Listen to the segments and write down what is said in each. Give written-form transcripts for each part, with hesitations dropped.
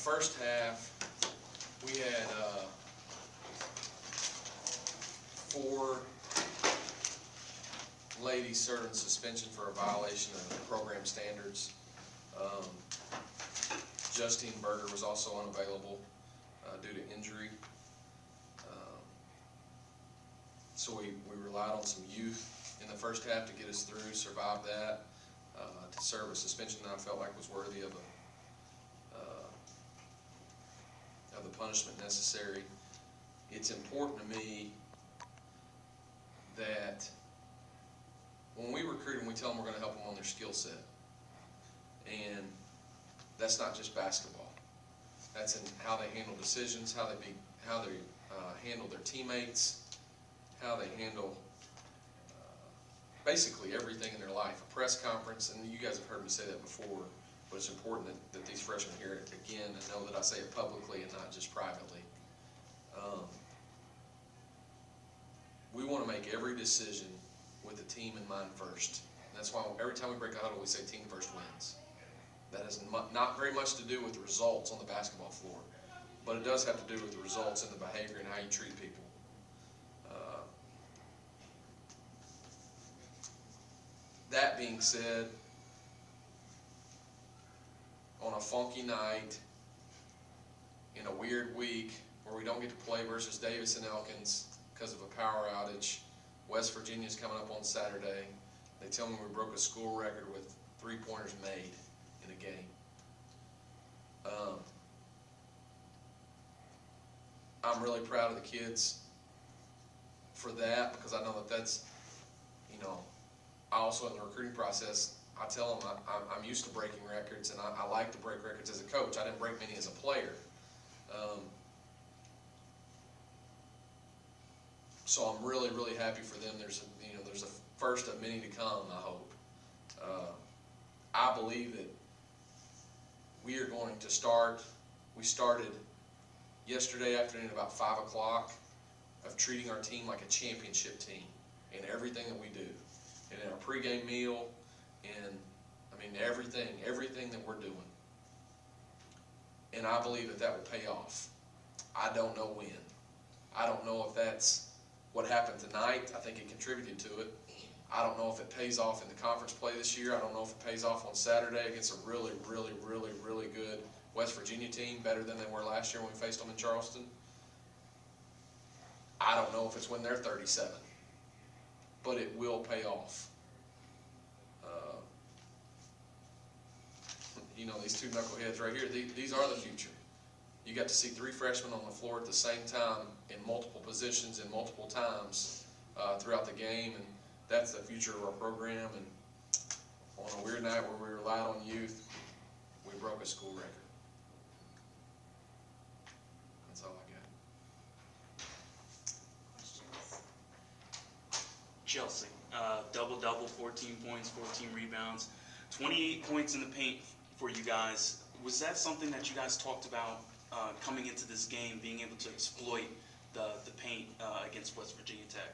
first half, we had 4 ladies served in suspension for a violation of the program standards. Justine Berger was also unavailable due to injury. So we relied on some youth in the first half to get us through, survive that, to serve a suspension that I felt like was worthy of the punishment necessary. It's important to me that when we recruit them, we tell them we're going to help them on their skill set. And that's not just basketball. That's in how they handle decisions, how they handle their teammates, how they handle basically everything in their life. A press conference, and you guys have heard me say that before, but it's important that these freshmen hear it again and know that I say it publicly and not just privately. We want to make every decision with the team in mind first. And that's why every time we break a huddle, we say team first wins. That has not very much to do with the results on the basketball floor, but it does have to do with the results in the behavior and how you treat people. That being said, on a funky night, in a weird week, where we don't get to play versus Davis and Elkins because of a power outage, West Virginia's coming up on Saturday. They tell me we broke a school record with 3-pointers made in a game. I'm really proud of the kids for that, because I know that that's, you know, I also in the recruiting process, I tell them I'm used to breaking records, and I like to break records as a coach. I didn't break many as a player. So I'm really, really happy for them. There's a first of many to come, I hope. I believe that we are going to start. We started yesterday afternoon about 5 o'clock of treating our team like a championship team in everything that we do, and in our pregame meal, and I mean everything that we're doing. And I believe that will pay off. I don't know when. I don't know if that's what happened tonight. I think it contributed to it. I don't know if it pays off in the conference play this year. I don't know if it pays off on Saturday against a really, really, really, really good West Virginia team, better than they were last year when we faced them in Charleston. I don't know if it's when they're 37, but it will pay off. You know, these 2 knuckleheads right here, these are the future. You got to see 3 freshmen on the floor at the same time in multiple positions and multiple times throughout the game, and that's the future of our program. And on a weird night where we relied on youth, we broke a school record. That's all I got. Questions? Chelsea, double-double, 14 points, 14 rebounds, 28 points in the paint for you guys. Was that something that you guys talked about coming into this game, being able to exploit the paint against West Virginia Tech?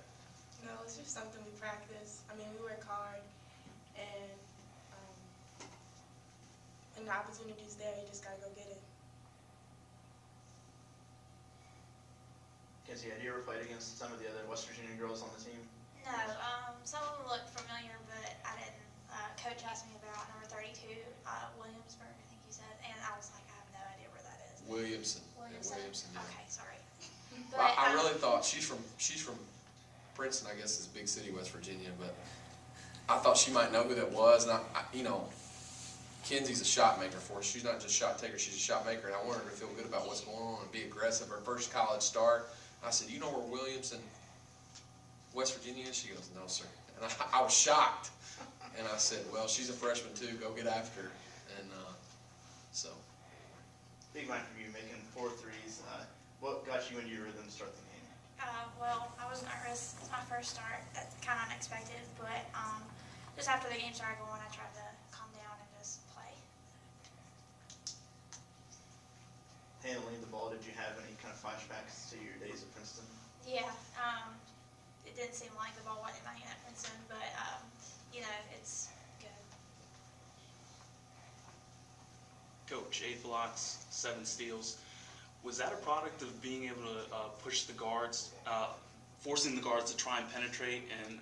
No, it's just something we practice. I mean, we work hard, and when the opportunity's there, you just gotta go get it. Kenzie, had you ever played against some of the other West Virginia girls on the team? No, some of them looked familiar, but I didn't. Coach asked me about number 32, Williamsburg, I think you said, and I was like, I have no idea where that is. Williamson. Williamson? Yeah, Williamson, yeah. Okay, sorry. But I really thought she's from Princeton, I guess is big city, West Virginia, but I thought she might know who that was. And you know, Kenzie's a shot maker for us. She's not just shot taker, she's a shot maker, and I wanted her to feel good about what's going on and be aggressive. Her first college start, I said, you know where Williamson, West Virginia is? She goes, no, sir. And I was shocked. And I said, well, she's a freshman too, go get after her. And so. Big night for you, making 4 threes. What got you into your rhythm to start the game? Well, I was nervous. It's my first start. That's kind of unexpected, but just after the game started going, I tried to calm down and just play. Handling the ball, did you have any kind of flashbacks to your days at Princeton? Yeah, it didn't seem like the ball wasn't in my hand at Princeton, but you know, it's good. Coach, coach, 8 blocks, 7 steals. Was that a product of being able to push the guards, forcing the guards to try and penetrate and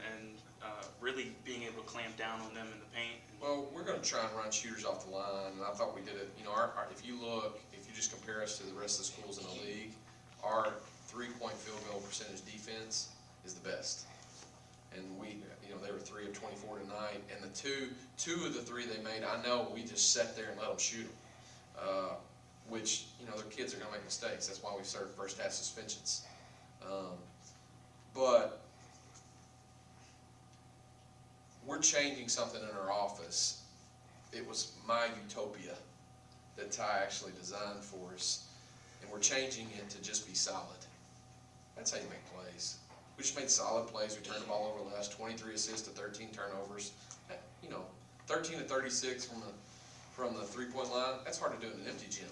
really being able to clamp down on them in the paint? Well, we're going to try and run shooters off the line, and I thought we did it. You know, if you just compare us to the rest of the schools in the league, our three-point field goal percentage defense is the best. And they were 3 of 24 tonight, and the two of the 3 they made, I know we just sat there and let them shoot them, which, their kids are going to make mistakes. That's why we served first half suspensions. But we're changing something in our office. It was my utopia that Ty actually designed for us, and we're changing it to just be solid. That's how you make plays. We just made solid plays. We turned the ball over last, 23 assists to 13 turnovers. 13 to 36 from the three-point line. That's hard to do in an empty gym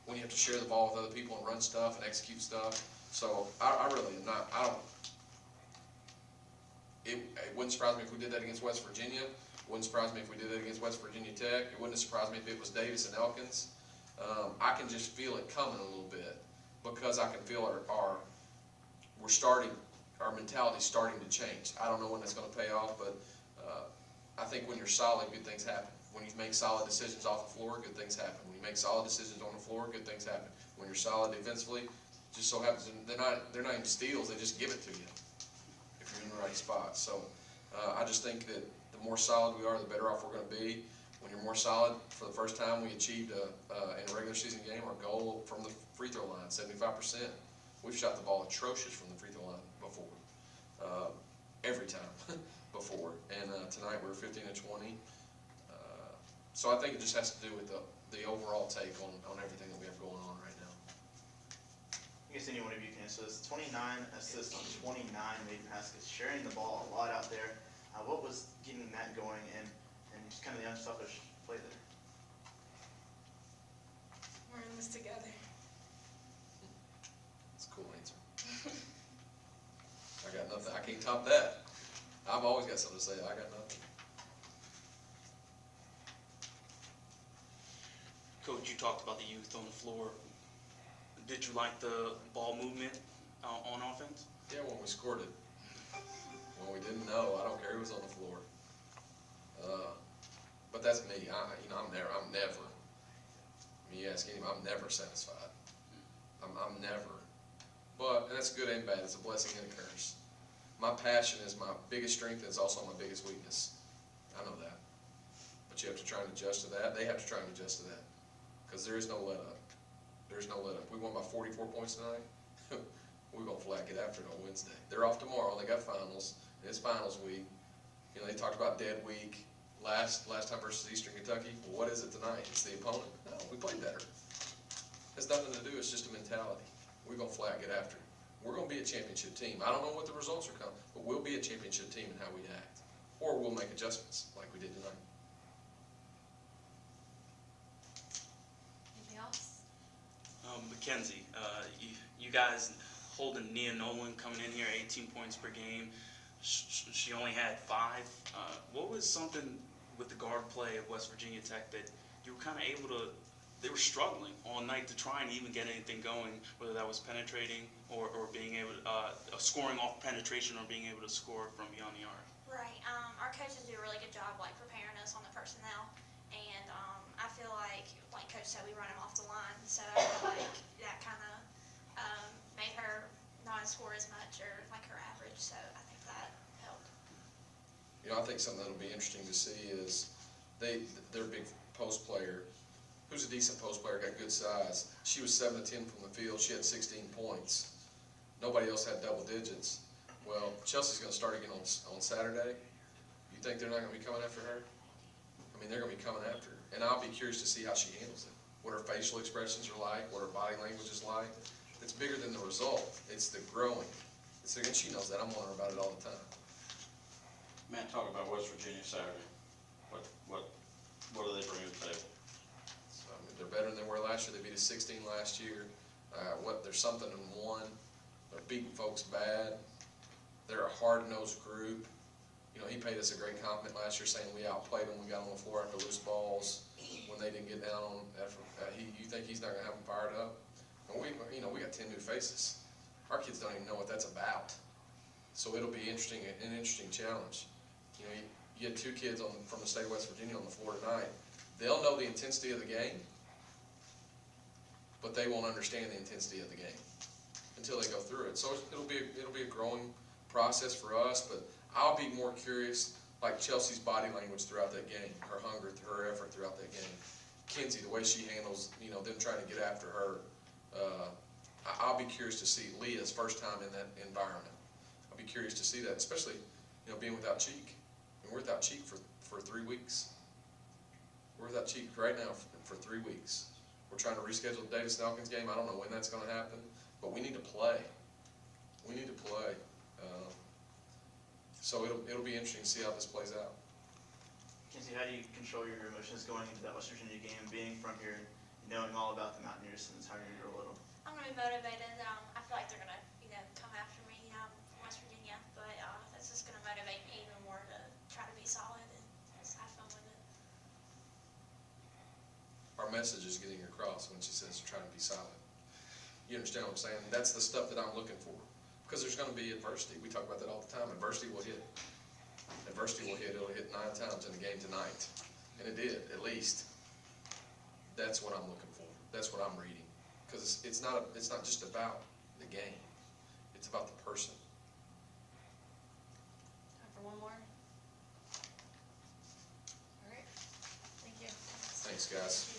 when you have to share the ball with other people and run stuff and execute stuff. So I really am not. It wouldn't surprise me if we did that against West Virginia. It wouldn't surprise me if we did that against West Virginia Tech. It wouldn't surprise me if it was Davis and Elkins. I can just feel it coming a little bit because I can feel our mentality's starting to change. I don't know when that's going to pay off, but I think when you're solid, good things happen. When you make solid decisions off the floor, good things happen. When you make solid decisions on the floor, good things happen. When you're solid defensively, just so happens they're not even steals, they just give it to you if you're in the right spot. So I just think that the more solid we are, the better off we're going to be. When you're more solid, for the first time we achieved in a regular season game our goal from the free throw line, 75%. We've shot the ball atrocious from the free throw line before, every time before. And tonight we were 15 to 20. So I think it just has to do with the overall take on everything that we have going on right now. I guess any one of you can answer this. 29 assists on 29 made baskets, sharing the ball a lot out there. What was getting that going and just kind of the unselfish play there? We're in this together. That's a cool answer. I got nothing. I can't top that. I've always got something to say. I got nothing. Coach, you talked about the youth on the floor. Did you like the ball movement on offense? Yeah, when we scored it. When we didn't know, I don't care who was on the floor. But that's me. I'm never. You ask anybody, I'm never satisfied. I'm never. But and that's good and bad. It's a blessing and a curse. My passion is my biggest strength, and it's also my biggest weakness. I know that. But you have to try and adjust to that. They have to try and adjust to that. Because there is no let up. There's no let up. We won by 44 points tonight. We're going to flag it after it on Wednesday. They're off tomorrow. They got finals. It's finals week. They talked about dead week last time versus Eastern Kentucky. Well, what is it tonight? It's the opponent? No, we played better. It has nothing to do. It's just a mentality. We're going to flag it after. We're going to be a championship team. I don't know what the results are coming, but we'll be a championship team in how we act. Or we'll make adjustments like we did tonight. Anything else? Mackenzie, you guys holding Nia Nolan coming in here, 18 points per game. She only had 5. What was something with the guard play of West Virginia Tech that you were kind of able to, they were struggling all night to try and even get anything going, whether that was penetrating or being able to, scoring off penetration or being able to score from beyond the arc? Right. Our coaches do a really good job preparing us on the personnel, and I feel like Coach said, we run them off the line, so I feel like that kind of made her not score as much or her average, so I think that helped. I think something that'll be interesting to see is their big post player, who's a decent post player, got good size. She was 7 of 10 from the field. She had 16 points. Nobody else had double digits. Well, Chelsea's going to start again on Saturday. You think they're not going to be coming after her? I mean, they're going to be coming after her. And I'll be curious to see how she handles it. What her facial expressions are like, what her body language is like. It's bigger than the result. It's the growing. And she knows that. I'm wondering about it all the time. Matt, talk about West Virginia Saturday. What do they bring to the table? So, they're better than they were last year. They beat us 16 last year. There's something in one. They're beating folks bad. They're a hard-nosed group. You know, he paid us a great compliment last year saying we outplayed them, we got on the floor after loose balls, when they didn't get down on, you think he's not gonna have them fired up? And we got 10 new faces. Our kids don't even know what that's about. So it'll be interesting, an interesting challenge. You know, you get 2 kids from the state of West Virginia on the floor tonight. They'll know the intensity of the game, but they won't understand the intensity of the game until they go through it. So it'll be a growing process for us, but I'll be more curious, like Chelsea's body language throughout that game, her hunger, her effort throughout that game. Kinsey, the way she handles, them trying to get after her. I'll be curious to see Leah's first time in that environment. I'll be curious to see that, especially, being without Cheek. And we're without Cheek for 3 weeks. We're without Cheek right now for 3 weeks. We're trying to reschedule the Davis-Elkins game. I don't know when that's going to happen, but we need to play. We need to play. So it'll be interesting to see how this plays out. Kinsey, how do you control your emotions going into that West Virginia game, being from here, knowing all about the Mountaineers since how you were little? I'm gonna be motivated. I feel like they're gonna, come after me, from West Virginia, but that's just gonna motivate me even more to try to be solid and just have fun with it. Our message is getting across when she says trying to be solid. You understand what I'm saying? That's the stuff that I'm looking for. Because there's going to be adversity. We talk about that all the time. Adversity will hit. Adversity will hit. It'll hit 9 times in the game tonight. And it did, at least. That's what I'm looking for. That's what I'm reading. Because it's not just about the game. It's about the person. Time for one more? All right. Thank you. Thanks, guys.